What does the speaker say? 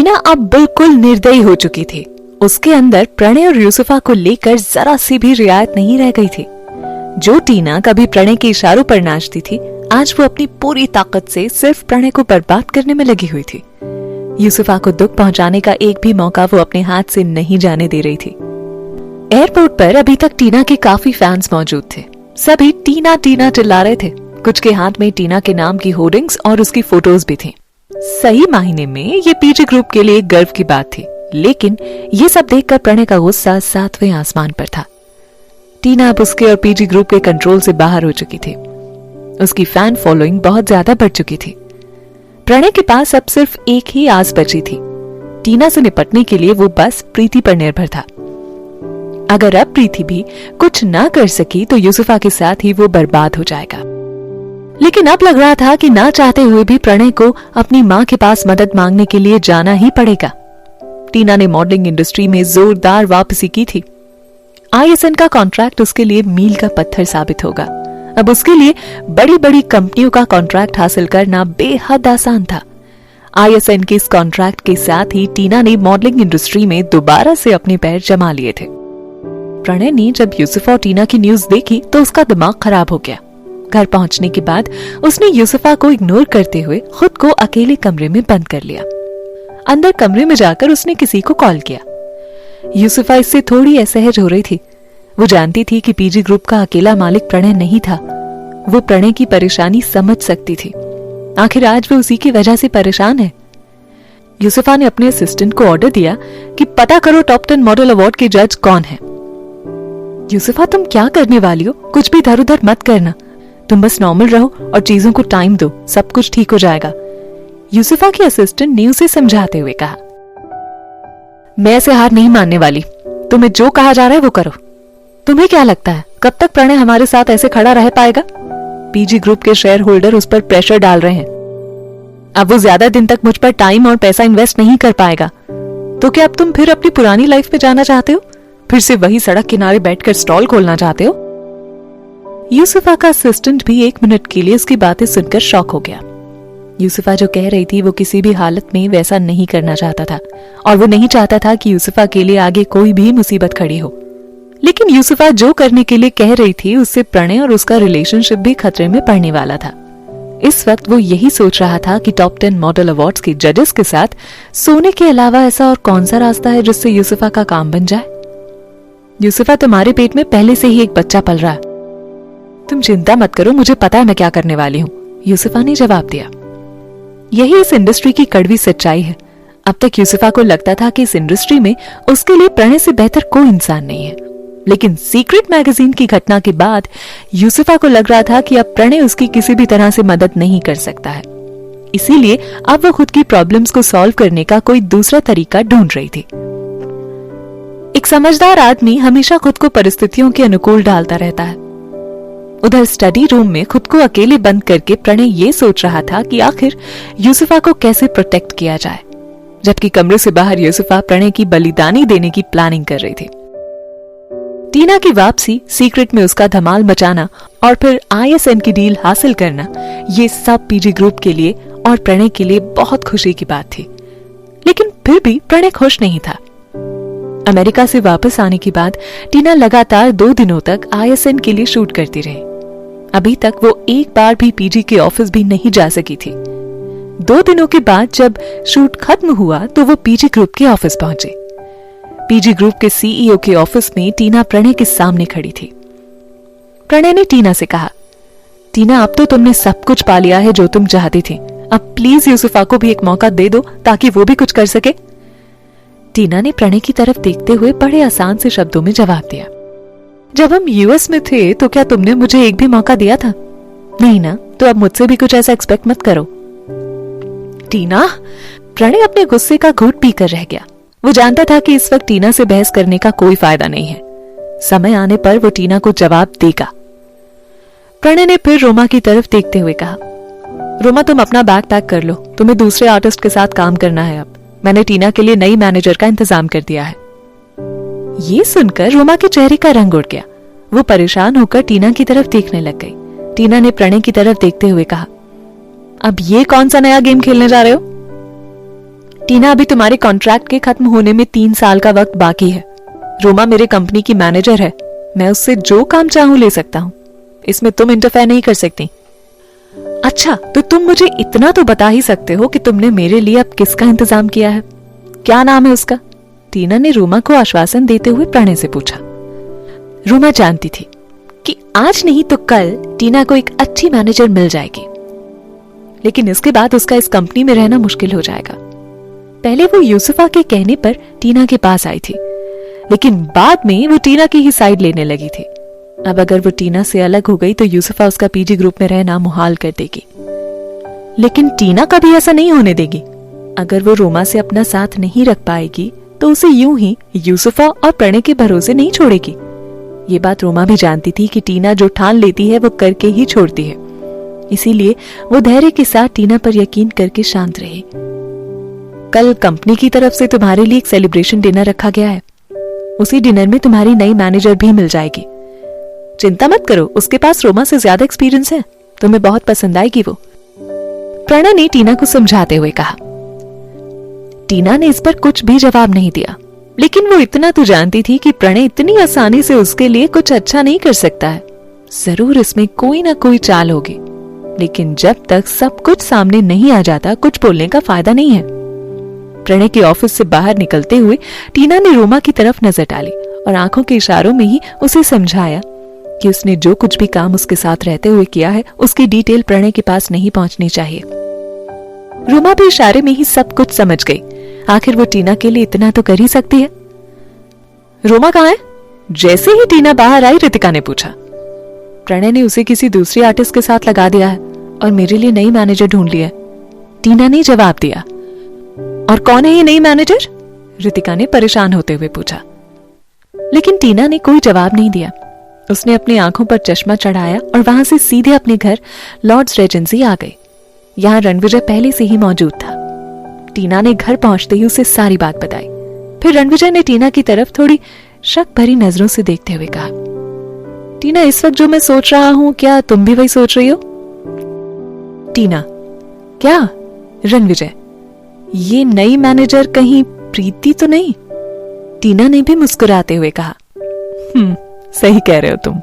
टीना अब बिल्कुल निर्दयी हो चुकी थी। उसके अंदर प्रणय और यूसुफा को लेकर जरा सी भी रियायत नहीं रह गई थी। जो टीना कभी प्रणय के इशारों पर नाचती थी, आज वो अपनी पूरी ताकत से सिर्फ प्रणय को बर्बाद करने में लगी हुई थी। यूसुफा को दुख पहुंचाने का एक भी मौका वो अपने हाथ से नहीं जाने दे रही थी। एयरपोर्ट पर अभी तक टीना के काफी फैंस मौजूद थे। सभी टीना टीना चिल्ला रहे थे। कुछ के हाथ में टीना के नाम की होर्डिंग्स और उसकी फोटोज भी थी। सही मायने में ये पीजी ग्रुप के लिए एक गर्व की बात थी, लेकिन ये सब देखकर प्रणय का गुस्सा 7वें आसमान पर था। टीना अब उसके और पीजी ग्रुप के कंट्रोल से बाहर हो चुकी थी। उसकी फैन फॉलोइंग बहुत ज्यादा बढ़ चुकी थी। प्रणय के पास अब सिर्फ एक ही आस बची थी। टीना से निपटने के लिए वो बस प्रीति पर निर्भर था। अगर अब प्रीति भी कुछ ना कर सकी तो यूसुफा के साथ ही वो बर्बाद हो जाएगा। लेकिन अब लग रहा था कि ना चाहते हुए भी प्रणय को अपनी मां के पास मदद मांगने के लिए जाना ही पड़ेगा। टीना ने मॉडलिंग इंडस्ट्री में जोरदार वापसी की थी। ISN का कॉन्ट्रैक्ट उसके लिए मील का पत्थर साबित होगा। अब उसके लिए बड़ी बड़ी कंपनियों का कॉन्ट्रैक्ट हासिल करना बेहद आसान था। ISN के इस कॉन्ट्रैक्ट के साथ ही टीना ने मॉडलिंग इंडस्ट्री में दोबारा से अपने पैर जमा लिए थे। प्रणय ने जब यूसुफा और टीना की न्यूज देखी तो उसका दिमाग खराब हो गया। घर पहुंचने के बाद उसने यूसुफा को इग्नोर करते हुए खुद को अकेले कमरे में बंद कर लिया। अंदर कमरे में जाकर उसने किसी को कॉल किया। यूसुफा इससे थोड़ी असहज हो रही थी। वो जानती थी कि पीजी ग्रुप का अकेला मालिक प्रणय नहीं था। वो प्रणय की परेशानी समझ सकती थी। आखिर आज वो उसी की वजह से परेशान है। यूसुफा ने अपने असिस्टेंट को ऑर्डर दिया कि पता करो टॉप 10 मॉडल अवार्ड के जज कौन है। यूसुफा, तुम क्या करने वाली हो? कुछ भी इधर उधर मत करना। तुम बस नॉर्मल रहो और चीजों को टाइम दो, सब कुछ ठीक हो जाएगा। यूसुफा की असिस्टेंट ने उसे समझाते हुए कहा, मैं ऐसे हार नहीं मानने वाली। तुम्हें जो कहा जा रहा है वो करो। तुम्हें क्या लगता है कब तक प्रणय हमारे साथ ऐसे खड़ा रह पाएगा? पीजी ग्रुप के शेयर होल्डर उस पर प्रेशर डाल रहे हैं। अब वो ज्यादा दिन तक मुझ पर टाइम और पैसा इन्वेस्ट नहीं कर पाएगा। तो क्या अब तुम फिर अपनी पुरानी लाइफ में जाना चाहते हो? फिर से वही सड़क किनारे बैठकर स्टॉल खोलना चाहते हो? यूसुफा का असिस्टेंट भी 1 मिनट के लिए उसकी बातें सुनकर शॉक हो गया। यूसुफा जो कह रही थी वो किसी भी हालत में वैसा नहीं करना चाहता था और वो नहीं चाहता था कि यूसुफा के लिए आगे कोई भी मुसीबत खड़ी हो। लेकिन यूसुफा जो करने के लिए कह रही थी उससे प्रणय और उसका रिलेशनशिप भी खतरे में पड़ने वाला था। इस वक्त वो यही सोच रहा था कि टॉप 10 मॉडल अवार्ड्स के जजेस के साथ सोने के अलावा ऐसा और कौन सा रास्ता है जिससे यूसुफा का काम बन जाए। यूसुफा, तुम्हारे पेट में पहले से ही एक बच्चा पल रहा है। तुम चिंता मत करो, मुझे पता है मैं क्या करने वाली हूँ, यूसुफा ने जवाब दिया। यही इस इंडस्ट्री की कड़वी सच्चाई है। अब तक यूसुफा को लगता था कि इस इंडस्ट्री में उसके लिए प्रणय से बेहतर कोई इंसान नहीं है। लेकिन सीक्रेट मैगजीन की घटना के बाद यूसुफा को लग रहा था कि अब प्रणय उसकी किसी भी तरह से मदद नहीं कर सकता है। इसीलिए अब वो खुद की प्रॉब्लम्स को सॉल्व करने का कोई दूसरा तरीका ढूंढ रही थी। एक समझदार आदमी हमेशा खुद को परिस्थितियों के अनुकूल ढालता रहता है। उधर स्टडी रूम में खुद को अकेले बंद करके प्रणय ये सोच रहा था कि आखिर यूसुफा को कैसे प्रोटेक्ट किया जाए, जबकि कमरे से बाहर यूसुफा प्रणय की बलिदानी देने की प्लानिंग कर रही थी। टीना की वापसी, सीक्रेट में उसका धमाल मचाना और फिर ISN की डील हासिल करना, ये सब पीजी ग्रुप के लिए और प्रणय के लिए बहुत खुशी की बात थी। लेकिन फिर भी प्रणय खुश नहीं था। अमेरिका से वापस आने के बाद टीना लगातार 2 दिनों तक ISN के लिए शूट करती रही। अभी तक वो एक बार भी पीजी के ऑफिस भी नहीं जा सकी थी। 2 दिनों के बाद जब शूट खत्म हुआ तो वो पीजी ग्रुप के ऑफिस पहुंचे। पीजी ग्रुप के CEO के ऑफिस में टीना प्रणय के सामने खड़ी थी। प्रणय ने टीना से कहा, टीना, अब तो तुमने सब कुछ पा लिया है जो तुम चाहती थी। अब प्लीज यूसुफा को भी एक मौका दे दो ताकि वो भी कुछ कर सके। टीना ने प्रणय की तरफ देखते हुए बड़े आसान से शब्दों में जवाब दिया, जब हम US में थे तो क्या तुमने मुझे एक भी मौका दिया था? नहीं ना, तो अब मुझसे भी कुछ ऐसा एक्सपेक्ट मत करो। टीना, प्रणय अपने गुस्से का घूंट पीकर रह गया। वो जानता था कि इस वक्त टीना से बहस करने का कोई फायदा नहीं है। समय आने पर वो टीना को जवाब देगा। प्रणय ने फिर रोमा की तरफ देखते हुए कहा, रोमा, तुम अपना बैग पैक कर लो, तुम्हें दूसरे आर्टिस्ट के साथ काम करना है। अब मैंने टीना के लिए नई मैनेजर का इंतजाम कर दिया है। ये सुनकर रोमा के चेहरे का रंग उड़ गया। वो परेशान होकर टीना की तरफ देखने लग गई। टीना ने प्रणय की तरफ देखते हुए कहा, अब ये कौन सा नया गेम खेलने जा रहे हो? टीना, अभी तुम्हारे कॉन्ट्रैक्ट के खत्म होने में 3 साल का वक्त बाकी है। रोमा मेरे कंपनी की मैनेजर है, मैं उससे जो काम चाहूं ले सकता हूं, इसमें तुम इंटरफेयर नहीं कर सकती। अच्छा, तो तुम मुझे इतना तो बता ही सकते हो कि तुमने मेरे लिए अब किसका इंतजाम किया है? क्या नाम है उसका? टीना ने रोमा को आश्वासन देते हुए प्रणय से पूछा। रोमा जानती थी कि आज नहीं तो कल टीना को एक अच्छी मैनेजर मिल जाएगी, लेकिन इसके बाद उसका इस कंपनी में रहना मुश्किल हो जाएगा। पहले वो यूसुफा के कहने पर टीना के पास आई थी, लेकिन बाद में वो टीना की ही साइड लेने लगी थी। अब अगर वो टीना से अलग हो गई तो यूसुफा उसका पीजी ग्रुप में रहना मुहाल कर देगी, लेकिन टीना कभी ऐसा नहीं होने देगी। अगर वो रोमा से अपना साथ नहीं रख पाएगी तो उसे यूं ही यूसुफा और प्रणय के भरोसे नहीं छोड़ेगी। ये बात रोमा भी जानती थी कि टीना जो ठान लेती है वो करके ही छोड़ती है, इसीलिए वो धैर्य के साथ टीना पर यकीन करके शांत रही। कल कंपनी की तरफ से तुम्हारे लिए एक सेलिब्रेशन डिनर रखा गया है। उसी डिनर में तुम्हारी नई मैनेजर भी मिल जाएगी। चिंता मत करो, उसके पास रोमा से ज्यादा एक्सपीरियंस है, तुम्हें बहुत पसंद आएगी वो, प्रणय ने टीना को समझाते हुए कहा। टीना ने इस पर कुछ भी जवाब नहीं दिया, लेकिन वो इतना तो जानती थी कि प्रणय इतनी आसानी से उसके लिए कुछ अच्छा नहीं कर सकता है। जरूर इसमें कोई ना कोई चाल होगी, लेकिन जब तक सब कुछ सामने नहीं आ जाता कुछ बोलने का फायदा नहीं है। प्रणय के ऑफिस से बाहर निकलते हुए टीना ने रोमा की तरफ नजर डाली और आंखों के इशारों में ही उसे समझाया कि उसने जो कुछ भी काम उसके साथ रहते हुए किया है उसकी डिटेल प्रणय के पास नहीं पहुंचनी चाहिए। रोमा भी इशारे में ही सब कुछ समझ गई। आखिर वो टीना के लिए इतना तो कर ही सकती है। रोमा कहाँ है? जैसे ही टीना बाहर आई रितिका ने पूछा। प्रणय ने उसे किसी दूसरी आर्टिस्ट के साथ लगा दिया है और मेरे लिए नई मैनेजर ढूंढ ली है, टीना ने जवाब दिया। और कौन है ये नई मैनेजर? रितिका ने परेशान होते हुए पूछा। लेकिन टीना ने कोई जवाब नहीं दिया। उसने अपनी आंखों पर चश्मा चढ़ाया और वहां से सीधे अपने घर लॉर्ड्स रेजेंसी आ गई। यहाँ रणविजय पहले से ही मौजूद था। टीना ने घर पहुंचते ही उसे सारी बात बताई। फिर रणविजय ने टीना की तरफ थोड़ी शक भरी नजरों से देखते हुए कहा, टीना, इस वक्त जो मैं सोच रहा हूं क्या तुम भी वही सोच रही हो? टीना, क्या? रणविजय, ये नई मैनेजर कहीं प्रीति तो नहीं? टीना ने भी मुस्कुराते हुए कहा, सही कह रहे हो तुम।